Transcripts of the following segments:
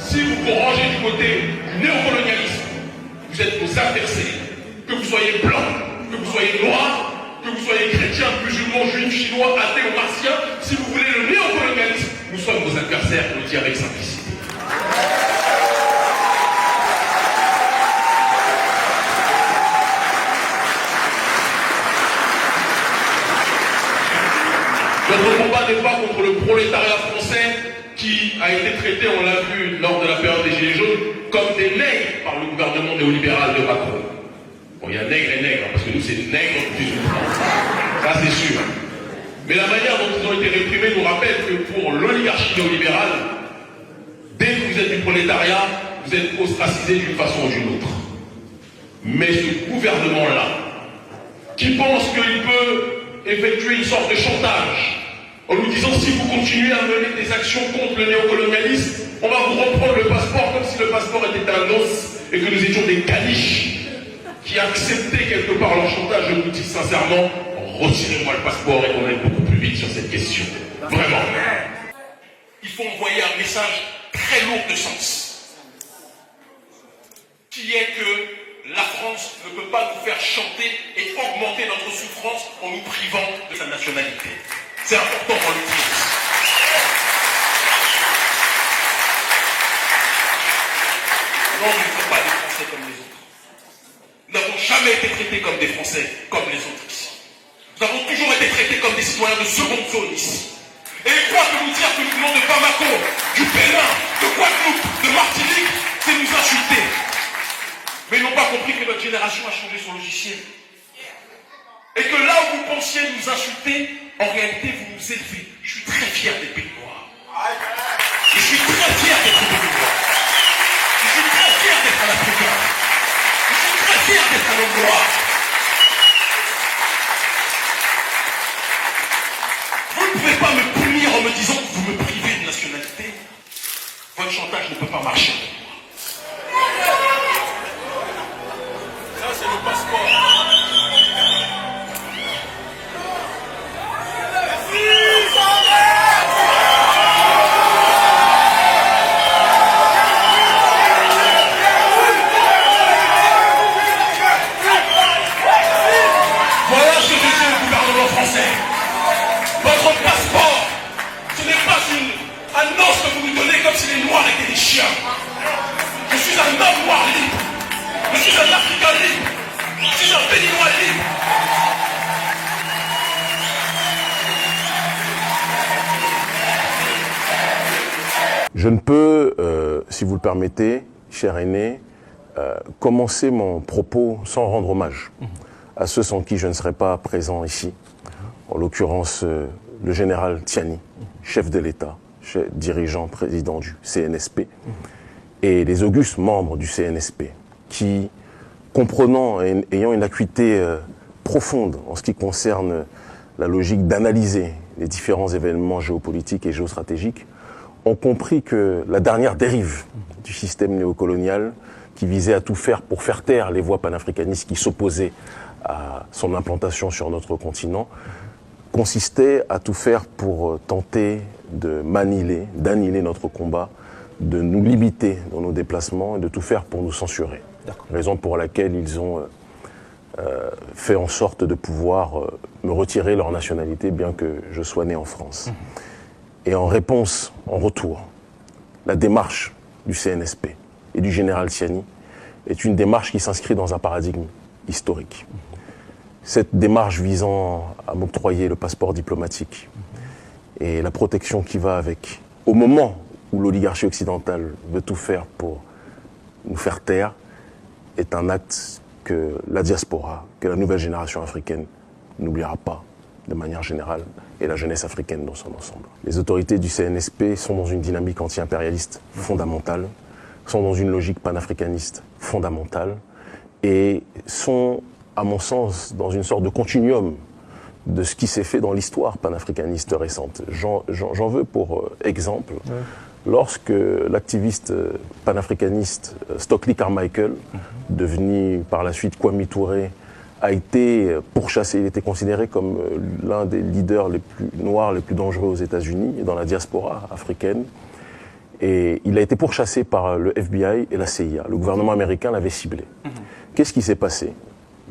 Si vous vous rangez du côté du néocolonialisme, vous êtes nos adversaires. Que vous soyez blanc, que vous soyez noir, que vous soyez chrétien, musulman, juif, chinois, athée ou martien, si vous voulez le néocolonialisme, nous sommes vos adversaires, je le dis avec simplicité. Notre combat n'est pas contre le prolétariat français qui a été traité, on l'a vu lors de la période des Gilets jaunes, comme des nègres par le gouvernement néolibéral de Macron. Bon, il y a nègres et nègres, parce que nous, c'est nègres plus une France. Ça, c'est sûr. Mais la manière dont ils ont été réprimés nous rappelle que pour l'oligarchie néolibérale, dès que vous êtes du prolétariat, vous êtes ostracisé d'une façon ou d'une autre. Mais ce gouvernement-là, qui pense qu'il peut effectuer une sorte de chantage, en nous disant si vous continuez à mener des actions contre le néocolonialisme, on va vous reprendre le passeport comme si le passeport était un os et que nous étions des caniches qui acceptaient quelque part leur chantage. Je vous dis sincèrement, retirez-moi le passeport et qu'on aille beaucoup plus vite sur cette question. Vraiment. Il faut envoyer un message très lourd de sens, qui est que la France ne peut pas nous faire chanter et augmenter notre souffrance en nous privant de sa nationalité. C'est important pour le dire. Non, nous ne sommes pas des Français comme les autres. Nous n'avons jamais été traités comme des Français comme les autres ici. Nous avons toujours été traités comme des citoyens de seconde zone ici. Et ils croient que nous dire que nous venons de Bamako, du Bénin, de Guadeloupe, de Martinique, c'est nous insulter. Mais ils n'ont pas compris que notre génération a changé son logiciel. Et que là où vous pensiez nous insulter, en réalité vous nous élevez. Je suis très fier des Pays Noirs. Je suis très fier d'être Pays Noir. Je suis très fier d'être un Africain. Je suis très fier d'être un homme noir. Vous ne pouvez pas me punir en me disant que vous me privez de nationalité. Votre chantage ne peut pas marcher. Ça, c'est le passeport. Votre passeport, ce n'est pas un os que vous nous donnez comme si les Noirs étaient des chiens. Je suis un homme noir libre. Je suis un Africain libre. Je suis un Béninois libre. Je ne peux, si vous le permettez, cher aîné, commencer mon propos sans rendre hommage à ceux sans qui je ne serais pas présent ici. En l'occurrence, le général Tiani, chef de l'État, dirigeant, président du CNSP, et les augustes membres du CNSP, qui, comprenant et ayant une acuité profonde en ce qui concerne la logique d'analyser les différents événements géopolitiques et géostratégiques, ont compris que la dernière dérive du système néocolonial, qui visait à tout faire pour faire taire les voix panafricanistes qui s'opposaient à son implantation sur notre continent, consistait à tout faire pour tenter de d'annihiler notre combat, de nous limiter dans nos déplacements et de tout faire pour nous censurer. Raison pour laquelle ils ont fait en sorte de pouvoir me retirer leur nationalité, bien que je sois né en France. Et en réponse, en retour, la démarche du CNSP et du général Tiani est une démarche qui s'inscrit dans un paradigme historique. Cette démarche visant à m'octroyer le passeport diplomatique et la protection qui va avec, au moment où l'oligarchie occidentale veut tout faire pour nous faire taire, est un acte que la diaspora, que la nouvelle génération africaine n'oubliera pas de manière générale, et la jeunesse africaine dans son ensemble. Les autorités du CNSP sont dans une dynamique anti-impérialiste fondamentale, sont dans une logique panafricaniste fondamentale, et sont, à mon sens, dans une sorte de continuum de ce qui s'est fait dans l'histoire panafricaniste récente. J'en veux pour exemple, lorsque l'activiste panafricaniste Stockley Carmichael, devenu par la suite Kwame Touré, a été pourchassé, il était considéré comme l'un des leaders les plus noirs, les plus dangereux aux États-Unis et dans la diaspora africaine. Et il a été pourchassé par le FBI et la CIA. Le gouvernement américain l'avait ciblé. Qu'est-ce qui s'est passé?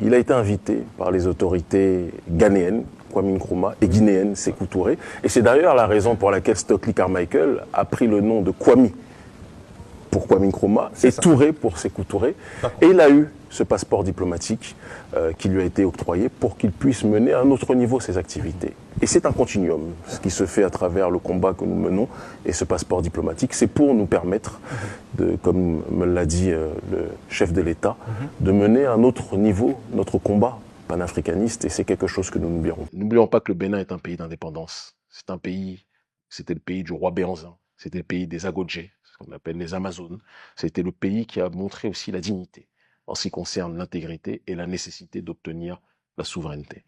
Il a été invité par les autorités ghanéennes, Kwame Nkrumah, et guinéennes, Sékou Touré. Et c'est d'ailleurs la raison pour laquelle Stokely Carmichael a pris le nom de Kwame pour Kwame Nkrumah et Touré pour Sékou Touré. Et il a eu ce passeport diplomatique qui lui a été octroyé pour qu'il puisse mener à un autre niveau ses activités. Et c'est un continuum, ce qui se fait à travers le combat que nous menons. Et ce passeport diplomatique, c'est pour nous permettre, comme me l'a dit le chef de l'État, de mener à un autre niveau notre combat panafricaniste. Et c'est quelque chose que nous n'oublierons. N'oublions pas que le Bénin est un pays d'indépendance. C'est un pays, c'était le pays du roi Béanzin. C'était le pays des Agodjé, ce qu'on appelle les Amazones. C'était le pays qui a montré aussi la dignité en ce qui concerne l'intégrité et la nécessité d'obtenir la souveraineté.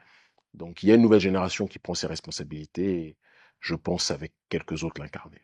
Donc il y a une nouvelle génération qui prend ses responsabilités et je pense avec quelques autres l'incarner.